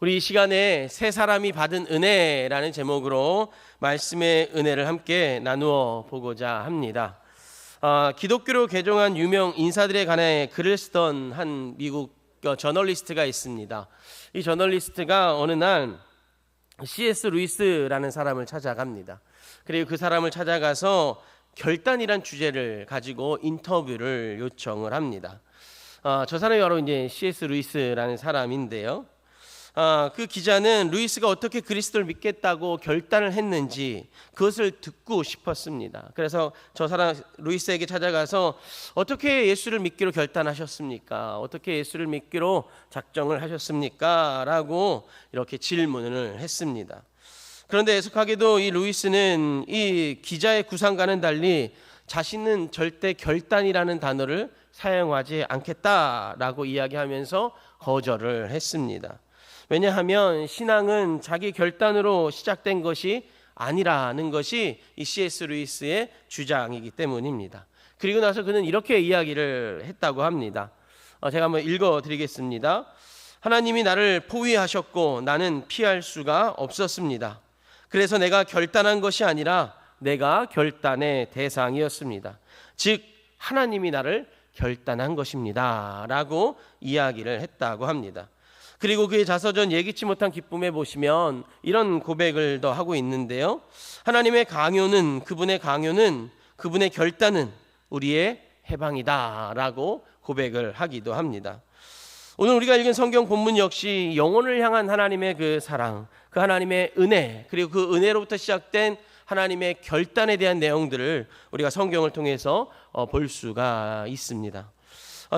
우리 이 시간에 새 사람이 받은 은혜라는 제목으로 말씀의 은혜를 함께 나누어 보고자 합니다. 기독교로 개종한 유명 인사들에 관해 글을 쓰던 한 미국 저널리스트가 있습니다. 이 저널리스트가 어느 날 C.S. 루이스라는 사람을 찾아갑니다. 그리고 그 사람을 찾아가서 결단이란 주제를 가지고 인터뷰를 요청을 합니다. 저 사람이 바로 이제 C.S. 루이스라는 사람인데요. 그 기자는 루이스가 어떻게 그리스도를 믿겠다고 결단을 했는지 그것을 듣고 싶었습니다. 그래서 저 사람 루이스에게 찾아가서 어떻게 예수를 믿기로 결단하셨습니까? 어떻게 예수를 믿기로 작정을 하셨습니까? 라고 이렇게 질문을 했습니다. 그런데 애석하게도 이 루이스는 이 기자의 구상과는 달리 자신은 절대 결단이라는 단어를 사용하지 않겠다라고 이야기하면서 거절을 했습니다. 왜냐하면 신앙은 자기 결단으로 시작된 것이 아니라는 것이 이 C.S. 루이스의 주장이기 때문입니다. 그리고 나서 그는 이렇게 이야기를 했다고 합니다. 제가 한번 읽어드리겠습니다. 하나님이 나를 포위하셨고 나는 피할 수가 없었습니다. 그래서 내가 결단한 것이 아니라 내가 결단의 대상이었습니다. 즉 하나님이 나를 결단한 것입니다 라고 이야기를 했다고 합니다. 그리고 그의 자서전 예기치 못한 기쁨에 보시면 이런 고백을 더 하고 있는데요. 하나님의 강요는, 그분의 강요는, 그분의 결단은 우리의 해방이다 라고 고백을 하기도 합니다. 오늘 우리가 읽은 성경 본문 역시 영혼을 향한 하나님의 그 사랑, 그 하나님의 은혜, 그리고 그 은혜로부터 시작된 하나님의 결단에 대한 내용들을 우리가 성경을 통해서 볼 수가 있습니다.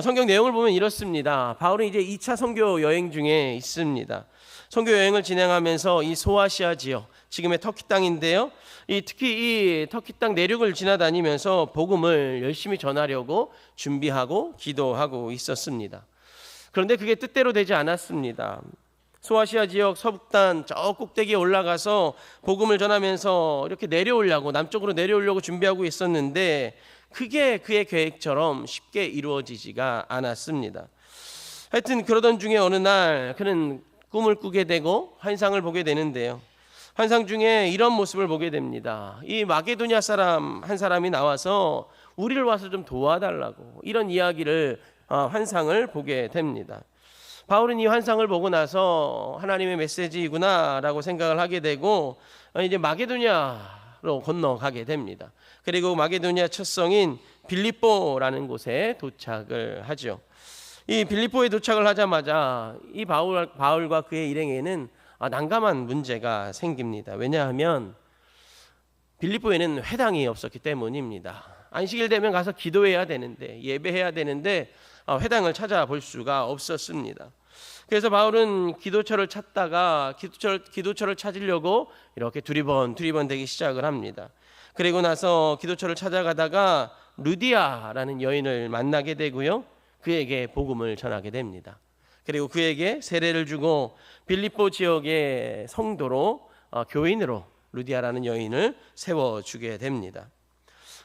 성경 내용을 보면 이렇습니다. 바울은 이제 2차 선교 여행 중에 있습니다. 선교 여행을 진행하면서 이 소아시아 지역, 지금의 터키 땅인데요. 특히 이 터키 땅 내륙을 지나다니면서 복음을 열심히 전하려고 준비하고 기도하고 있었습니다. 그런데 그게 뜻대로 되지 않았습니다. 소아시아 지역 서북단 저 꼭대기에 올라가서 복음을 전하면서 이렇게 내려오려고, 남쪽으로 내려오려고 준비하고 있었는데 그게 그의 계획처럼 쉽게 이루어지지가 않았습니다. 하여튼 그러던 중에 어느 날 그는 꿈을 꾸게 되고 환상을 보게 되는데요. 환상 중에 이런 모습을 보게 됩니다. 이 마게도냐 사람 한 사람이 나와서 우리를 와서 좀 도와달라고 이런 이야기를 환상을 보게 됩니다. 바울은 이 환상을 보고 나서 하나님의 메시지이구나 라고 생각을 하게 되고 이제 마게도냐로 건너가게 됩니다. 그리고 마게도냐 첫 성인 빌립보라는 곳에 도착을 하죠. 이 빌립보에 도착을 하자마자 이 바울과 그의 일행에는 난감한 문제가 생깁니다. 왜냐하면 빌립보에는 회당이 없었기 때문입니다. 안식일 되면 가서 기도해야 되는데, 예배해야 되는데 회당을 찾아볼 수가 없었습니다. 그래서 바울은 기도처를 찾다가 기도처를 찾으려고 이렇게 두리번 되기 시작을 합니다. 그리고 나서 기도처를 찾아가다가 루디아라는 여인을 만나게 되고요. 그에게 복음을 전하게 됩니다. 그리고 그에게 세례를 주고 빌립보 지역의 성도로, 교인으로 루디아라는 여인을 세워주게 됩니다.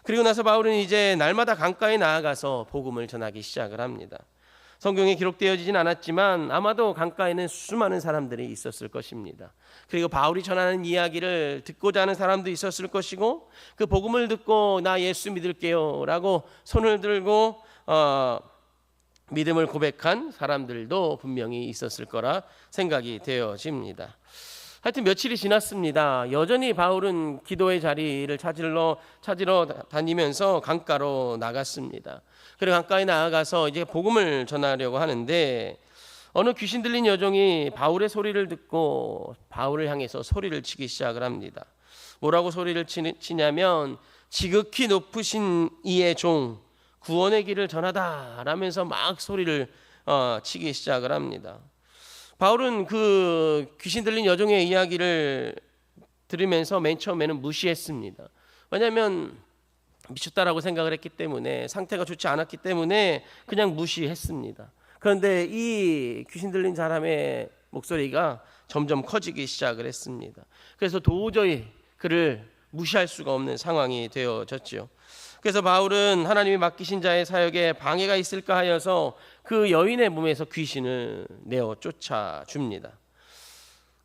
그리고 나서 바울은 이제 날마다 강가에 나아가서 복음을 전하기 시작을 합니다. 성경에 기록되어지진 않았지만 아마도 강가에는 수많은 사람들이 있었을 것입니다. 그리고 바울이 전하는 이야기를 듣고자 하는 사람도 있었을 것이고 그 복음을 듣고 나 예수 믿을게요 라고 손을 들고 믿음을 고백한 사람들도 분명히 있었을 거라 생각이 되어집니다. 하여튼 며칠이 지났습니다. 여전히 바울은 기도의 자리를 찾으러 다니면서 강가로 나갔습니다. 그리고 강가에 나아가서 이제 복음을 전하려고 하는데 어느 귀신 들린 여종이 바울의 소리를 듣고 바울을 향해서 소리를 치기 시작을 합니다. 뭐라고 소리를 치냐면 지극히 높으신 이의 종 구원의 길을 전하다 라면서 막 소리를 치기 시작을 합니다. 바울은 그 귀신 들린 여종의 이야기를 들으면서 맨 처음에는 무시했습니다. 왜냐하면 미쳤다라고 생각을 했기 때문에, 상태가 좋지 않았기 때문에 그냥 무시했습니다. 그런데 이 귀신 들린 사람의 목소리가 점점 커지기 시작을 했습니다. 그래서 도저히 그를 무시할 수가 없는 상황이 되어졌죠. 그래서 바울은 하나님이 맡기신 자의 사역에 방해가 있을까 하여서 그 여인의 몸에서 귀신을 내어 쫓아줍니다.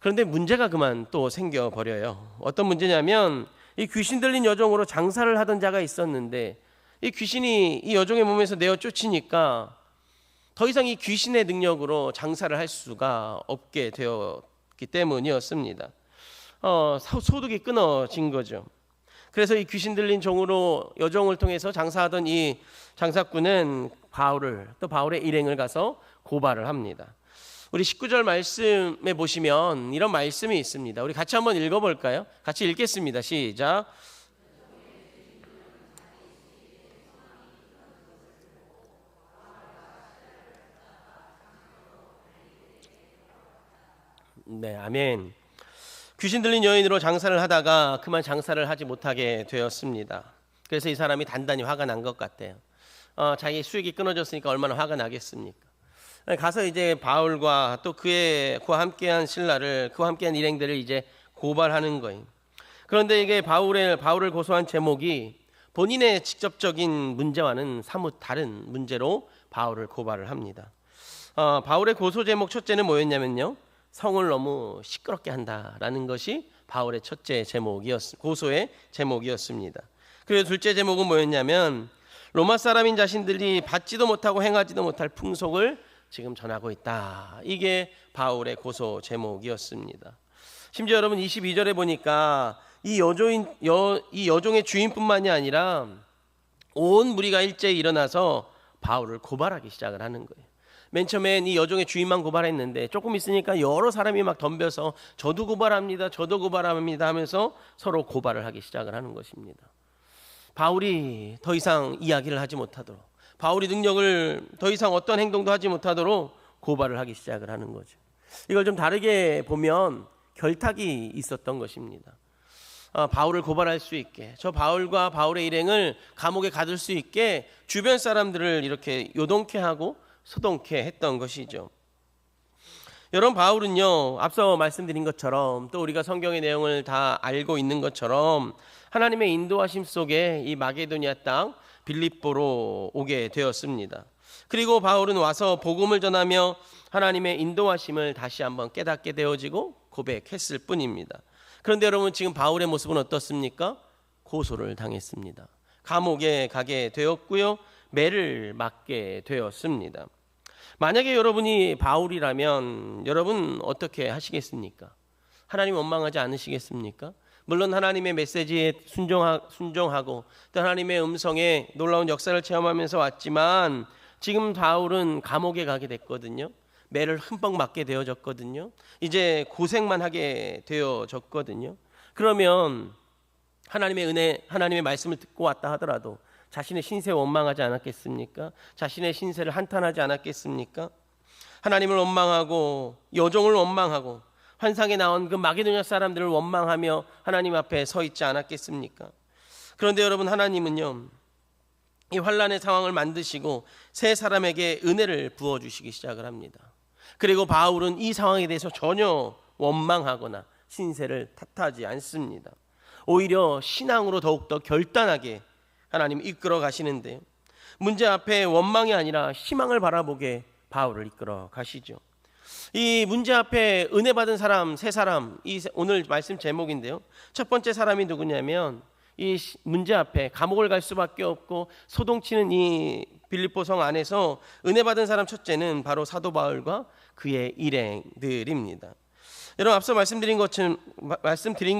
그런데 문제가 그만 또 생겨버려요. 어떤 문제냐면 이 귀신 들린 여종으로 장사를 하던 자가 있었는데 이 귀신이 이 여종의 몸에서 내어 쫓으니까 더 이상 이 귀신의 능력으로 장사를 할 수가 없게 되었기 때문이었습니다. 소득이 끊어진 거죠. 그래서 이 귀신 들린 종으로 여종을 통해서 장사하던 이 장사꾼은 바울의 일행을 가서 고발을 합니다. 우리 19절 말씀에 보시면 이런 말씀이 있습니다. 우리 같이 한번 읽어볼까요? 같이 읽겠습니다. 시작. 네, 아멘. 귀신 들린 여인으로 장사를 하다가 그만 장사를 하지 못하게 되었습니다. 그래서 이 사람이 단단히 화가 난 것 같아요. 자기 수익이 끊어졌으니까 얼마나 화가 나겠습니까? 가서 이제 바울과 또 그와 함께한 신라를, 그와 함께한 일행들을 이제 고발하는 거예요. 그런데 이게 바울을 고소한 제목이 본인의 직접적인 문제와는 사뭇 다른 문제로 바울을 고발을 합니다. 바울의 고소 제목 첫째는 뭐였냐면요, 성을 너무 시끄럽게 한다라는 것이 바울의 첫째 고소의 제목이었습니다. 그리고 둘째 제목은 뭐였냐면 로마 사람인 자신들이 받지도 못하고 행하지도 못할 풍속을 지금 전하고 있다. 이게 바울의 고소 제목이었습니다. 심지어 여러분 22절에 보니까 이 여종의 주인뿐만이 아니라 온 무리가 일제히 일어나서 바울을 고발하기 시작을 하는 거예요. 맨 처음엔 이 여종의 주인만 고발했는데 조금 있으니까 여러 사람이 막 덤벼서 저도 고발합니다, 저도 고발합니다 하면서 서로 고발을 하기 시작을 하는 것입니다. 바울이 더 이상 이야기를 하지 못하도록, 바울이 능력을 더 이상 어떤 행동도 하지 못하도록 고발을 하기 시작을 하는 거죠. 이걸 좀 다르게 보면 결탁이 있었던 것입니다. 바울을 고발할 수 있게, 저 바울과 바울의 일행을 감옥에 가둘 수 있게 주변 사람들을 이렇게 요동케 하고 소동케 했던 것이죠. 여러분, 바울은요, 앞서 말씀드린 것처럼 또 우리가 성경의 내용을 다 알고 있는 것처럼 하나님의 인도하심 속에 이 마게도니아 땅 빌립보로 오게 되었습니다. 그리고 바울은 와서 복음을 전하며 하나님의 인도하심을 다시 한번 깨닫게 되어지고 고백했을 뿐입니다. 그런데 여러분, 지금 바울의 모습은 어떻습니까? 고소를 당했습니다. 감옥에 가게 되었고요, 매를 맞게 되었습니다. 만약에 여러분이 바울이라면 여러분 어떻게 하시겠습니까? 하나님 원망하지 않으시겠습니까? 물론 하나님의 메시지에 순종하고 또 하나님의 음성에 놀라운 역사를 체험하면서 왔지만 지금 바울은 감옥에 가게 됐거든요. 매를 흠뻑 맞게 되어졌거든요. 이제 고생만 하게 되어졌거든요. 그러면 하나님의 은혜, 하나님의 말씀을 듣고 왔다 하더라도 자신의 신세에 원망하지 않았겠습니까? 자신의 신세를 한탄하지 않았겠습니까? 하나님을 원망하고 여종을 원망하고 환상에 나온 그 마게도냐 사람들을 원망하며 하나님 앞에 서 있지 않았겠습니까? 그런데 여러분, 하나님은요, 이 환난의 상황을 만드시고 세 사람에게 은혜를 부어주시기 시작을 합니다. 그리고 바울은 이 상황에 대해서 전혀 원망하거나 신세를 탓하지 않습니다. 오히려 신앙으로 더욱더 결단하게 하나님 이끌어 가시는데요, 문제 앞에 원망이 아니라 희망을 바라보게 바울을 이끌어 가시죠. 이 문제 앞에 은혜 받은 사람 세 사람, 이 오늘 말씀 제목인데요, 첫 번째 사람이 누구냐면 이 문제 앞에 감옥을 갈 수밖에 없고 소동치는 이 빌립보 성 안에서 은혜 받은 사람 첫째는 바로 사도 바울과 그의 일행들입니다. 여러분, 앞서 말씀드린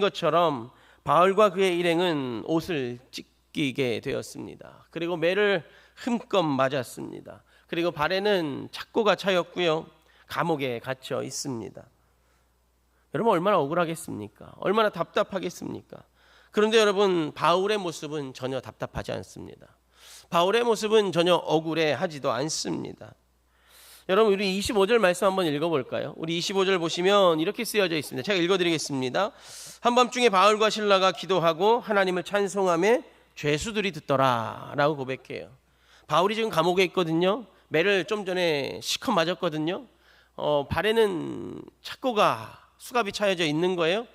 것처럼 바울과 그의 일행은 옷을 찢기게 되었습니다. 그리고 매를 흠껏 맞았습니다. 그리고 발에는 착고가 차였고요, 감옥에 갇혀 있습니다. 여러분, 얼마나 억울하겠습니까? 얼마나 답답하겠습니까? 그런데 여러분, 바울의 모습은 전혀 답답하지 않습니다. 바울의 모습은 전혀 억울해하지도 않습니다. 여러분, 우리 25절 말씀 한번 읽어볼까요? 우리 25절 보시면 이렇게 쓰여져 있습니다. 제가 읽어드리겠습니다. 한밤중에 바울과 실라가 기도하고 하나님을 찬송하며 죄수들이 듣더라 라고 고백해요. 바울이 지금 감옥에 있거든요. 매를 좀 전에 실컷 맞았거든요. 발에는 착고가 수갑이 차여져 있는 거예요.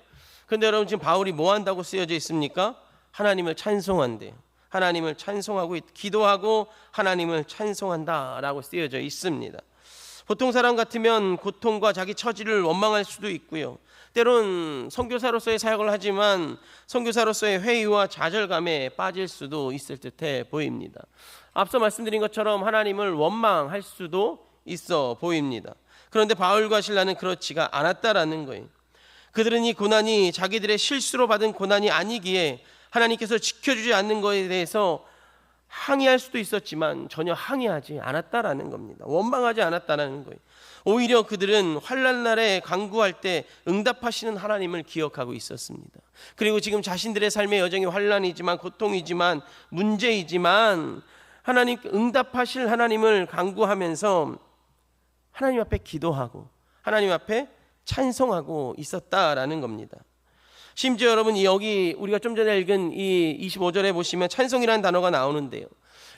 그런데 여러분, 지금 바울이 뭐 한다고 쓰여져 있습니까? 하나님을 찬송한대요. 하나님을 찬송하고 기도하고 하나님을 찬송한다라고 쓰여져 있습니다. 보통 사람 같으면 고통과 자기 처지를 원망할 수도 있고요. 때론 선교사로서의 사역을 하지만 선교사로서의 회의와 좌절감에 빠질 수도 있을 듯해 보입니다. 앞서 말씀드린 것처럼 하나님을 원망할 수도 있어 보입니다. 그런데 바울과 실라는 그렇지가 않았다라는 거예요. 그들은 이 고난이 자기들의 실수로 받은 고난이 아니기에 하나님께서 지켜주지 않는 것에 대해서 항의할 수도 있었지만 전혀 항의하지 않았다라는 겁니다. 원망하지 않았다라는 거예요. 오히려 그들은 환난날에 간구할 때 응답하시는 하나님을 기억하고 있었습니다. 그리고 지금 자신들의 삶의 여정이 환난이지만 고통이지만 문제이지만 하나님 응답하실 하나님을 간구하면서 하나님 앞에 기도하고 하나님 앞에 찬송하고 있었다라는 겁니다. 심지어 여러분 여기 우리가 좀 전에 읽은 이 25절에 보시면 찬송이라는 단어가 나오는데요.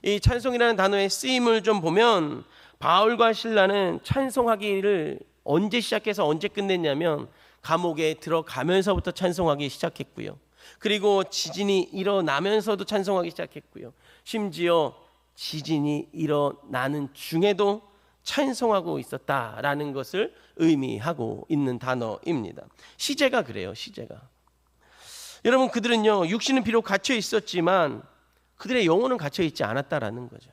이 찬송이라는 단어의 쓰임을 좀 보면 바울과 실라는 찬송하기를 언제 시작해서 언제 끝냈냐면 감옥에 들어가면서부터 찬송하기 시작했고요. 그리고 지진이 일어나면서도 찬송하기 시작했고요. 심지어 지진이 일어나는 중에도 찬송하고 있었다라는 것을 의미하고 있는 단어입니다. 시제가 그래요. 시제가. 여러분 그들은요 육신은 비록 갇혀 있었지만 그들의 영혼은 갇혀 있지 않았다라는 거죠.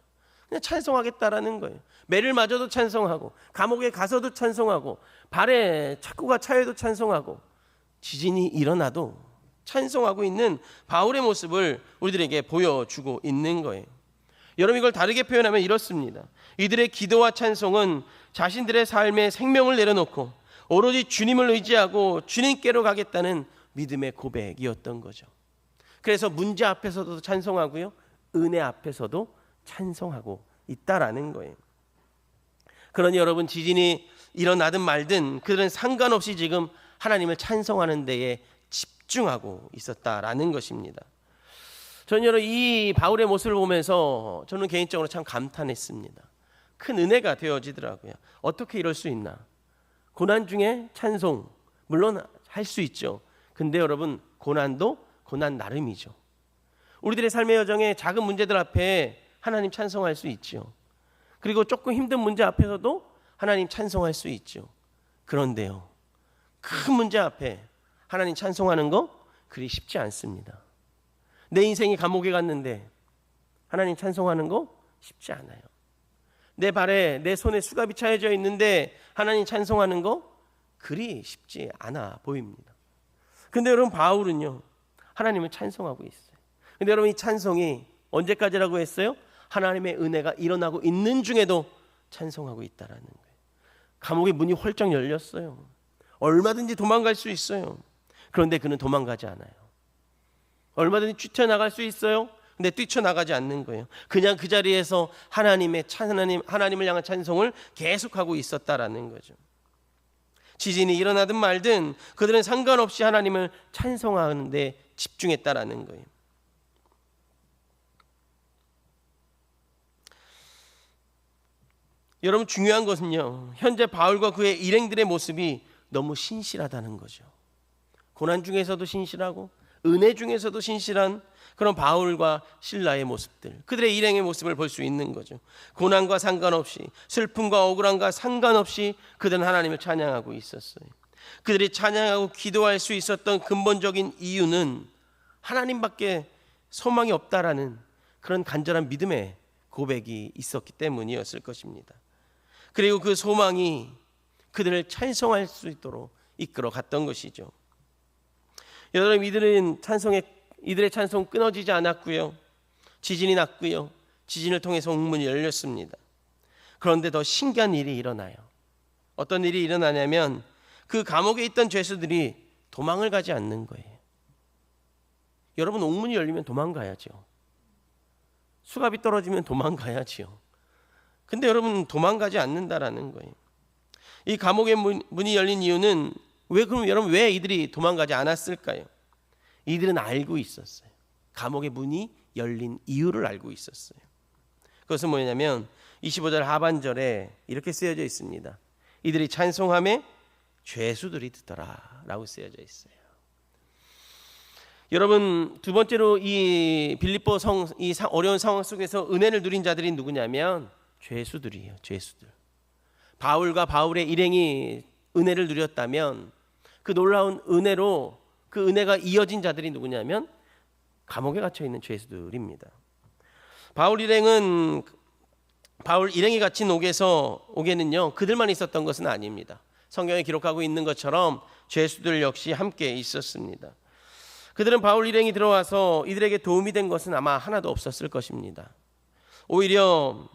그냥 찬송하겠다라는 거예요. 매를 맞아도 찬송하고 감옥에 가서도 찬송하고 발에 착고가 차여도 찬송하고 지진이 일어나도 찬송하고 있는 바울의 모습을 우리들에게 보여주고 있는 거예요. 여러분 이걸 다르게 표현하면 이렇습니다. 이들의 기도와 찬송은 자신들의 삶에 생명을 내려놓고 오로지 주님을 의지하고 주님께로 가겠다는 믿음의 고백이었던 거죠. 그래서 문제 앞에서도 찬송하고요, 은혜 앞에서도 찬송하고 있다라는 거예요. 그러니 여러분 지진이 일어나든 말든 그들은 상관없이 지금 하나님을 찬송하는 데에 집중하고 있었다라는 것입니다. 저는 여러분 이 바울의 모습을 보면서 저는 개인적으로 참 감탄했습니다. 큰 은혜가 되어지더라고요. 어떻게 이럴 수 있나? 고난 중에 찬송 물론 할 수 있죠. 근데 여러분 고난도 고난 나름이죠. 우리들의 삶의 여정에 작은 문제들 앞에 하나님 찬송할 수 있죠. 그리고 조금 힘든 문제 앞에서도 하나님 찬송할 수 있죠. 그런데요 큰 문제 앞에 하나님 찬송하는 거 그리 쉽지 않습니다. 내 인생이 감옥에 갔는데 하나님 찬송하는 거 쉽지 않아요. 내 발에 내 손에 수갑이 차여져 있는데 하나님 찬송하는 거 그리 쉽지 않아 보입니다. 근데 여러분 바울은요 하나님을 찬송하고 있어요. 근데 여러분 이 찬송이 언제까지라고 했어요? 하나님의 은혜가 일어나고 있는 중에도 찬송하고 있다라는 거예요. 감옥의 문이 헐쩍 열렸어요. 얼마든지 도망갈 수 있어요. 그런데 그는 도망가지 않아요. 얼마든지 뛰쳐나갈 수 있어요. 근데 뛰쳐나가지 않는 거예요. 그냥 그 자리에서 하나님을 향한 찬송을 계속하고 있었다라는 거죠. 지진이 일어나든 말든 그들은 상관없이 하나님을 찬송하는 데 집중했다라는 거예요. 여러분 중요한 것은요 현재 바울과 그의 일행들의 모습이 너무 신실하다는 거죠. 고난 중에서도 신실하고 은혜 중에서도 신실한 그런 바울과 실라의 모습들, 그들의 일행의 모습을 볼 수 있는 거죠. 고난과 상관없이 슬픔과 억울함과 상관없이 그들은 하나님을 찬양하고 있었어요. 그들이 찬양하고 기도할 수 있었던 근본적인 이유는 하나님밖에 소망이 없다라는 그런 간절한 믿음의 고백이 있었기 때문이었을 것입니다. 그리고 그 소망이 그들을 찬송할 수 있도록 이끌어 갔던 것이죠. 여러분 이들의 찬송 끊어지지 않았고요. 지진이 났고요. 지진을 통해서 옥문이 열렸습니다. 그런데 더 신기한 일이 일어나요. 어떤 일이 일어나냐면 그 감옥에 있던 죄수들이 도망을 가지 않는 거예요. 여러분 옥문이 열리면 도망가야죠. 수갑이 떨어지면 도망가야지요. 근데 여러분 도망가지 않는다라는 거예요. 이 감옥의 문이 열린 이유는 왜 이들이 도망가지 않았을까요? 이들은 알고 있었어요. 감옥의 문이 열린 이유를 알고 있었어요. 그것은 뭐냐면 25절 하반절에 이렇게 쓰여져 있습니다. 이들이 찬송하며 죄수들이 듣더라 라고 쓰여져 있어요. 여러분 두 번째로 이 빌립보 어려운 상황 속에서 은혜를 누린 자들이 누구냐면 죄수들이에요. 죄수들. 바울과 바울의 일행이 은혜를 누렸다면 그 놀라운 은혜로 그 은혜가 이어진 자들이 누구냐면 감옥에 갇혀 있는 죄수들입니다. 바울 일행이 갇힌 옥에는요 그들만 있었던 것은 아닙니다. 성경에 기록하고 있는 것처럼 죄수들 역시 함께 있었습니다. 그들은 바울 일행이 들어와서 이들에게 도움이 된 것은 아마 하나도 없었을 것입니다. 오히려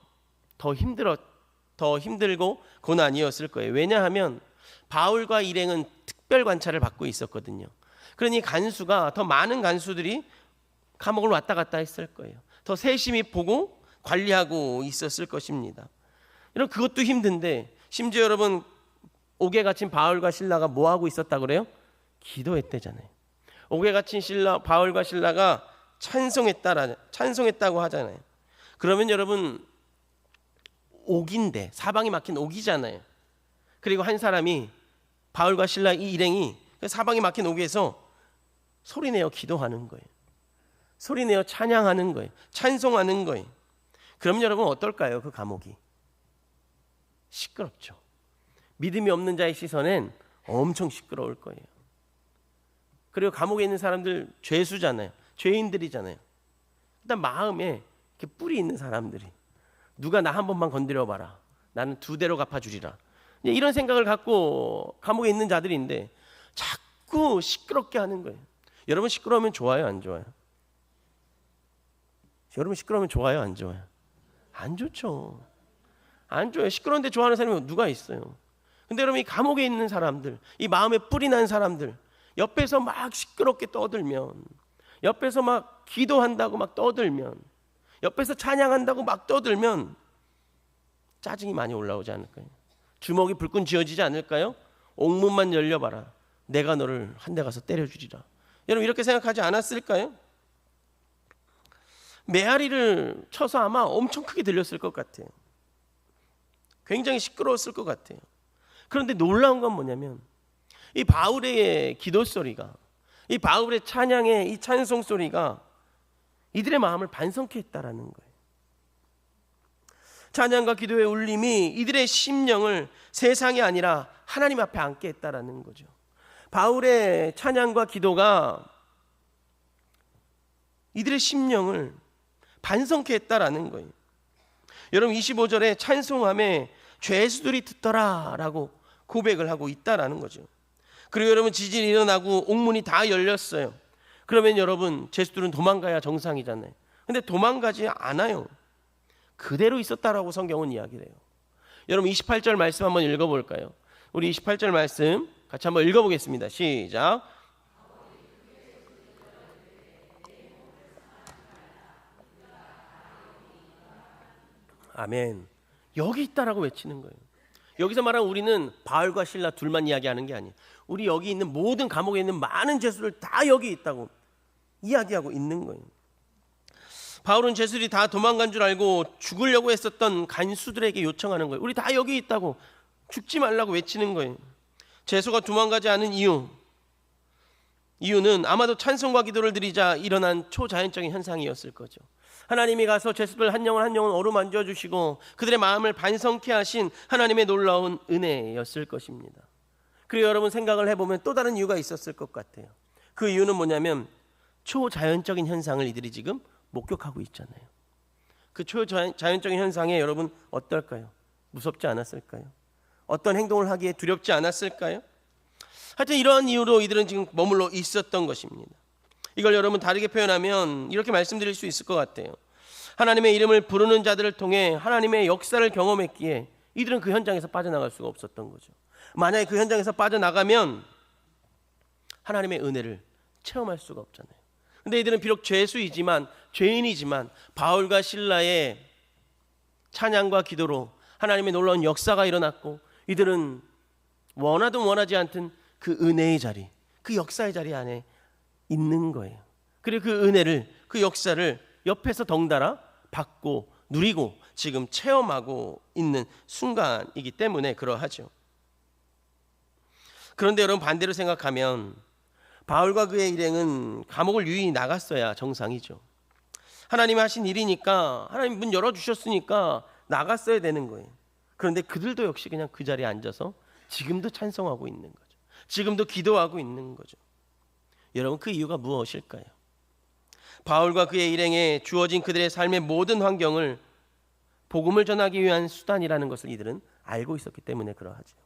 더 힘들고 고난이었을 거예요. 왜냐하면 바울과 일행은 특별 관찰을 받고 있었거든요. 그러니 더 많은 간수들이 감옥을 왔다 갔다 했을 거예요. 더 세심히 보고 관리하고 있었을 것입니다. 여러분 그것도 힘든데 심지어 여러분 옥에 갇힌 바울과 실라가 뭐 하고 있었다고 그래요? 기도했대잖아요. 옥에 갇힌 바울과 실라가 찬송했다고 하잖아요. 그러면 여러분 옥인데 사방이 막힌 옥이잖아요. 그리고 한 사람이 바울과 실라 이 일행이 사방이 막힌 옥에서 소리내어 기도하는 거예요. 소리내어 찬양하는 거예요. 찬송하는 거예요. 그럼 여러분 어떨까요? 그 감옥이 시끄럽죠. 믿음이 없는 자의 시선엔 엄청 시끄러울 거예요. 그리고 감옥에 있는 사람들 죄수잖아요. 죄인들이잖아요. 일단 마음에 이렇게 뿔이 있는 사람들이 누가 나 한 번만 건드려 봐라. 나는 2대로 갚아주리라. 이런 생각을 갖고 감옥에 있는 자들인데 자꾸 시끄럽게 하는 거예요. 여러분 시끄러우면 좋아요, 안 좋아요? 여러분 시끄러우면 좋아요, 안 좋아요? 안 좋죠. 안 좋아요. 시끄러운데 좋아하는 사람이 누가 있어요? 근데 여러분 이 감옥에 있는 사람들, 이 마음에 뿔이 난 사람들 옆에서 막 시끄럽게 떠들면, 옆에서 막 기도한다고 막 떠들면, 옆에서 찬양한다고 막 떠들면 짜증이 많이 올라오지 않을까요? 주먹이 불끈 쥐어지지 않을까요? 옥문만 열려봐라. 내가 너를 한 대 가서 때려주리라. 여러분 이렇게 생각하지 않았을까요? 메아리를 쳐서 아마 엄청 크게 들렸을 것 같아요. 굉장히 시끄러웠을 것 같아요. 그런데 놀라운 건 뭐냐면 이 바울의 기도 소리가, 이 바울의 찬양의 이 찬송 소리가 이들의 마음을 반성케 했다라는 거예요. 찬양과 기도의 울림이 이들의 심령을 세상이 아니라 하나님 앞에 앉게 했다라는 거죠. 바울의 찬양과 기도가 이들의 심령을 반성케 했다라는 거예요. 여러분 25절에 찬송함에 죄수들이 듣더라라고 고백을 하고 있다라는 거죠. 그리고 여러분 지진이 일어나고 옥문이 다 열렸어요. 그러면 여러분 죄수들은 도망가야 정상이잖아요. 근데 도망가지 않아요. 그대로 있었다라고 성경은 이야기를 해요. 여러분 28절 말씀 한번 읽어볼까요? 우리 28절 말씀 같이 한번 읽어보겠습니다. 시작. 아멘. 여기 있다라고 외치는 거예요. 여기서 말하는 우리는 바울과 실라 둘만 이야기하는 게 아니에요. 우리 여기 있는 모든 감옥에 있는 많은 죄수들 다 여기 있다고 이야기하고 있는 거예요. 바울은 죄수들이 다 도망간 줄 알고 죽으려고 했었던 간수들에게 요청하는 거예요. 우리 다 여기 있다고, 죽지 말라고 외치는 거예요. 죄수가 도망가지 않은 이유는 아마도 찬송과 기도를 드리자 일어난 초자연적인 현상이었을 거죠. 하나님이 가서 죄수들 한 영혼 한 영혼 어루만져 주시고 그들의 마음을 반성케 하신 하나님의 놀라운 은혜였을 것입니다. 그리고 여러분 생각을 해보면 또 다른 이유가 있었을 것 같아요. 그 이유는 뭐냐면 초자연적인 현상을 이들이 지금 목격하고 있잖아요. 그 초자연적인 현상에 여러분 어떨까요? 무섭지 않았을까요? 어떤 행동을 하기에 두렵지 않았을까요? 하여튼 이러한 이유로 이들은 지금 머물러 있었던 것입니다. 이걸 여러분 다르게 표현하면 이렇게 말씀드릴 수 있을 것 같아요. 하나님의 이름을 부르는 자들을 통해 하나님의 역사를 경험했기에 이들은 그 현장에서 빠져나갈 수가 없었던 거죠. 만약에 그 현장에서 빠져나가면 하나님의 은혜를 체험할 수가 없잖아요. 근데 이들은 비록 죄인이지만 바울과 실라의 찬양과 기도로 하나님의 놀라운 역사가 일어났고 이들은 원하든 원하지 않든 그 은혜의 자리, 그 역사의 자리 안에 있는 거예요. 그리고 그 은혜를, 그 역사를 옆에서 덩달아 받고 누리고 지금 체험하고 있는 순간이기 때문에 그러하죠. 그런데 여러분 반대로 생각하면 바울과 그의 일행은 감옥을 유인히 나갔어야 정상이죠. 하나님이 하신 일이니까, 하나님 문 열어주셨으니까 나갔어야 되는 거예요. 그런데 그들도 역시 그냥 그 자리에 앉아서 지금도 찬송하고 있는 거죠. 지금도 기도하고 있는 거죠. 여러분, 그 이유가 무엇일까요? 바울과 그의 일행에 주어진 그들의 삶의 모든 환경을 복음을 전하기 위한 수단이라는 것을 이들은 알고 있었기 때문에 그러하죠.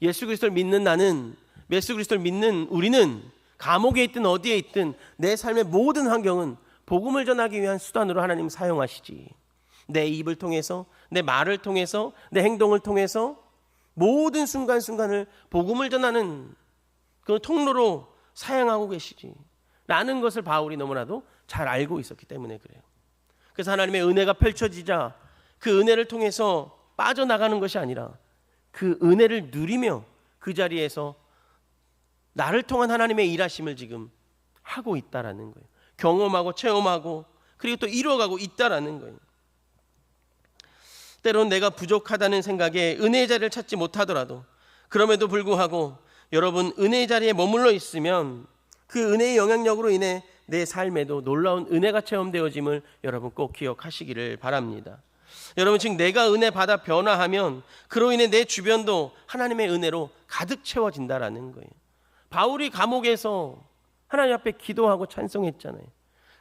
예수 그리스도를 믿는 나는, 예수 그리스도를 믿는 우리는 감옥에 있든 어디에 있든 내 삶의 모든 환경은 복음을 전하기 위한 수단으로 하나님 사용하시지. 내 입을 통해서, 내 말을 통해서, 내 행동을 통해서 모든 순간순간을 복음을 전하는 그 통로로 사용하고 계시지 라는 것을 바울이 너무나도 잘 알고 있었기 때문에 그래요. 그래서 하나님의 은혜가 펼쳐지자 그 은혜를 통해서 빠져나가는 것이 아니라 그 은혜를 누리며 그 자리에서 나를 통한 하나님의 일하심을 지금 하고 있다라는 거예요. 경험하고 체험하고 그리고 또 이루어가고 있다라는 거예요. 때론 내가 부족하다는 생각에 은혜의 자리를 찾지 못하더라도 그럼에도 불구하고 여러분, 은혜의 자리에 머물러 있으면 그 은혜의 영향력으로 인해 내 삶에도 놀라운 은혜가 체험되어짐을 여러분 꼭 기억하시기를 바랍니다. 여러분, 지금 내가 은혜 받아 변화하면 그로 인해 내 주변도 하나님의 은혜로 가득 채워진다라는 거예요. 바울이 감옥에서 하나님 앞에 기도하고 찬송했잖아요.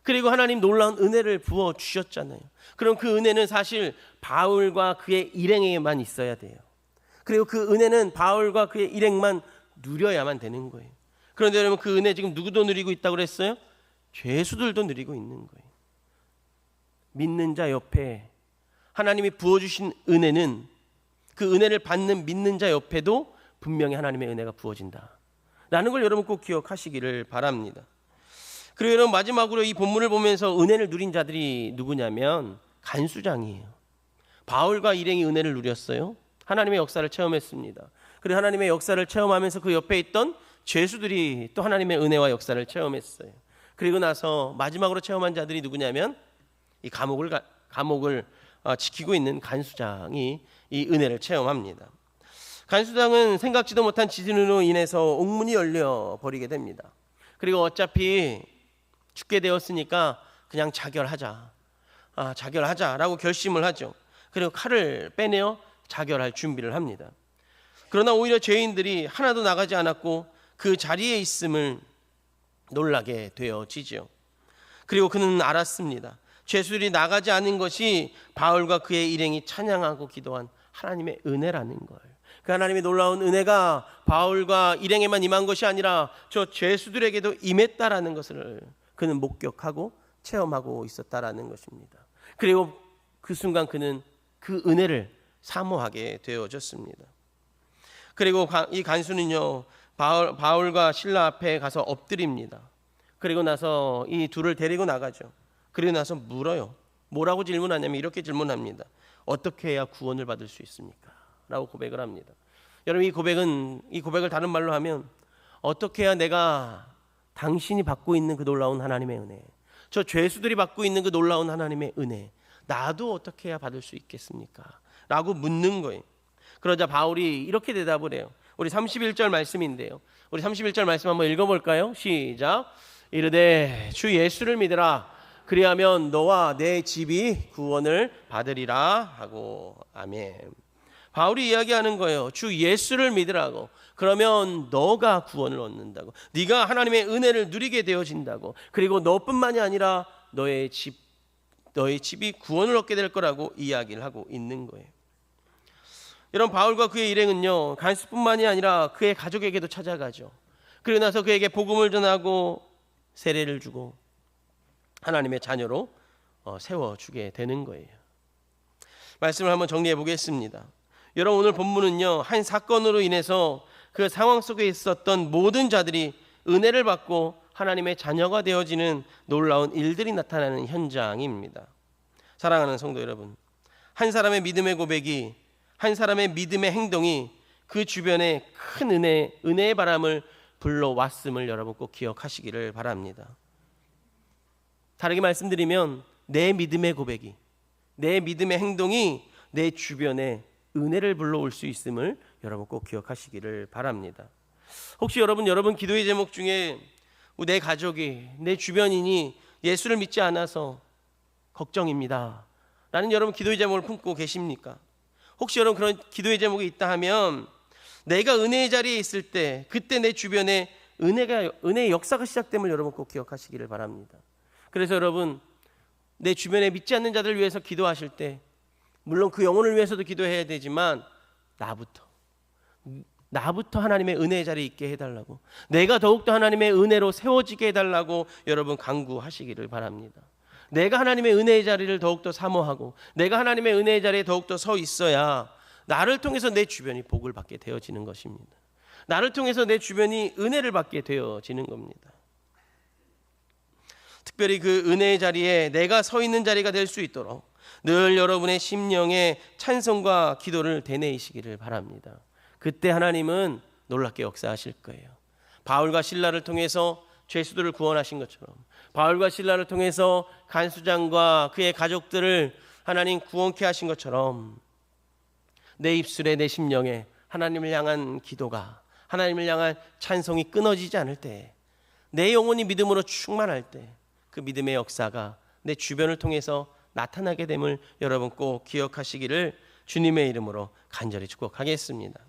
그리고 하나님 놀라운 은혜를 부어 주셨잖아요. 그럼 그 은혜는 사실 바울과 그의 일행에게만 있어야 돼요. 그리고 그 은혜는 바울과 그의 일행만 누려야만 되는 거예요. 그런데 여러분, 그 은혜 지금 누구도 누리고 있다고 그랬어요? 죄수들도 누리고 있는 거예요. 믿는 자 옆에 하나님이 부어주신 은혜는, 그 은혜를 받는 믿는 자 옆에도 분명히 하나님의 은혜가 부어진다 라는 걸 여러분 꼭 기억하시기를 바랍니다. 그리고 여러분, 마지막으로 이 본문을 보면서 은혜를 누린 자들이 누구냐면 간수장이에요. 바울과 일행이 은혜를 누렸어요. 하나님의 역사를 체험했습니다. 그리고 하나님의 역사를 체험하면서 그 옆에 있던 죄수들이 또 하나님의 은혜와 역사를 체험했어요. 그리고 나서 마지막으로 체험한 자들이 누구냐면 이 감옥을 지키고 있는 간수장이 이 은혜를 체험합니다. 간수장은 생각지도 못한 지진으로 인해서 옥문이 열려 버리게 됩니다. 그리고 어차피 죽게 되었으니까 그냥 자결하자라고 결심을 하죠. 그리고 칼을 빼내어 자결할 준비를 합니다. 그러나 오히려 죄인들이 하나도 나가지 않았고 그 자리에 있음을 놀라게 되어지죠. 그리고 그는 알았습니다. 죄수들이 나가지 않은 것이 바울과 그의 일행이 찬양하고 기도한 하나님의 은혜라는 걸. 그 하나님의 놀라운 은혜가 바울과 일행에만 임한 것이 아니라 저 죄수들에게도 임했다라는 것을 그는 목격하고 체험하고 있었다라는 것입니다. 그리고 그 순간 그는 그 은혜를 사모하게 되어졌습니다. 그리고 이 간수는요, 바울과 실라 앞에 가서 엎드립니다. 그리고 나서 이 둘을 데리고 나가죠. 그리고 나서 물어요. 뭐라고 질문하냐면 이렇게 질문합니다. 어떻게 해야 구원을 받을 수 있습니까? 라고 고백을 합니다. 여러분, 이 고백을 다른 말로 하면 어떻게 해야 내가 당신이 받고 있는 그 놀라운 하나님의 은혜, 저 죄수들이 받고 있는 그 놀라운 하나님의 은혜, 나도 어떻게 해야 받을 수 있겠습니까? 라고 묻는 거예요. 그러자 바울이 이렇게 대답을 해요. 우리 31절 말씀인데요. 우리 31절 말씀 한번 읽어볼까요? 시작. 이르되 주 예수를 믿으라. 그리하면 너와 내 집이 구원을 받으리라 하고. 아멘. 바울이 이야기하는 거예요. 주 예수를 믿으라고. 그러면 너가 구원을 얻는다고. 네가 하나님의 은혜를 누리게 되어진다고. 그리고 너뿐만이 아니라 너의 집이 구원을 얻게 될 거라고 이야기를 하고 있는 거예요. 여러분, 바울과 그의 일행은요, 간수뿐만이 아니라 그의 가족에게도 찾아가죠. 그리고 나서 그에게 복음을 전하고 세례를 주고 하나님의 자녀로 세워주게 되는 거예요. 말씀을 한번 정리해 보겠습니다. 여러분, 오늘 본문은요, 한 사건으로 인해서 그 상황 속에 있었던 모든 자들이 은혜를 받고 하나님의 자녀가 되어지는 놀라운 일들이 나타나는 현장입니다. 사랑하는 성도 여러분, 한 사람의 믿음의 고백이, 한 사람의 믿음의 행동이 그 주변에 큰 은혜의 바람을 불러왔음을 여러분 꼭 기억하시기를 바랍니다. 다르게 말씀드리면 내 믿음의 고백이, 내 믿음의 행동이 내 주변에 은혜를 불러올 수 있음을 여러분 꼭 기억하시기를 바랍니다. 혹시 여러분 기도의 제목 중에 내 가족이, 내 주변인이 예수를 믿지 않아서 걱정입니다 라는 여러분 기도의 제목을 품고 계십니까? 혹시 여러분 그런 기도의 제목이 있다 하면 내가 은혜의 자리에 있을 때 그때 내 주변에 은혜의 역사가 시작됨을 여러분 꼭 기억하시기를 바랍니다. 그래서 여러분 내 주변에 믿지 않는 자들을 위해서 기도하실 때 물론 그 영혼을 위해서도 기도해야 되지만 나부터 하나님의 은혜의 자리에 있게 해달라고, 내가 더욱더 하나님의 은혜로 세워지게 해달라고 여러분 간구하시기를 바랍니다. 내가 하나님의 은혜의 자리를 더욱더 사모하고 내가 하나님의 은혜의 자리에 더욱더 서 있어야 나를 통해서 내 주변이 복을 받게 되어지는 것입니다. 나를 통해서 내 주변이 은혜를 받게 되어지는 겁니다. 특별히 그 은혜의 자리에 내가 서 있는 자리가 될 수 있도록 늘 여러분의 심령에 찬송과 기도를 되뇌이시기를 바랍니다. 그때 하나님은 놀랍게 역사하실 거예요. 바울과 실라를 통해서 죄수들을 구원하신 것처럼, 바울과 실라를 통해서 간수장과 그의 가족들을 하나님 구원케 하신 것처럼 내 입술에 내 심령에 하나님을 향한 기도가, 하나님을 향한 찬송이 끊어지지 않을 때, 내 영혼이 믿음으로 충만할 때 그 믿음의 역사가 내 주변을 통해서 나타나게 됨을 여러분 꼭 기억하시기를 주님의 이름으로 간절히 축복하겠습니다.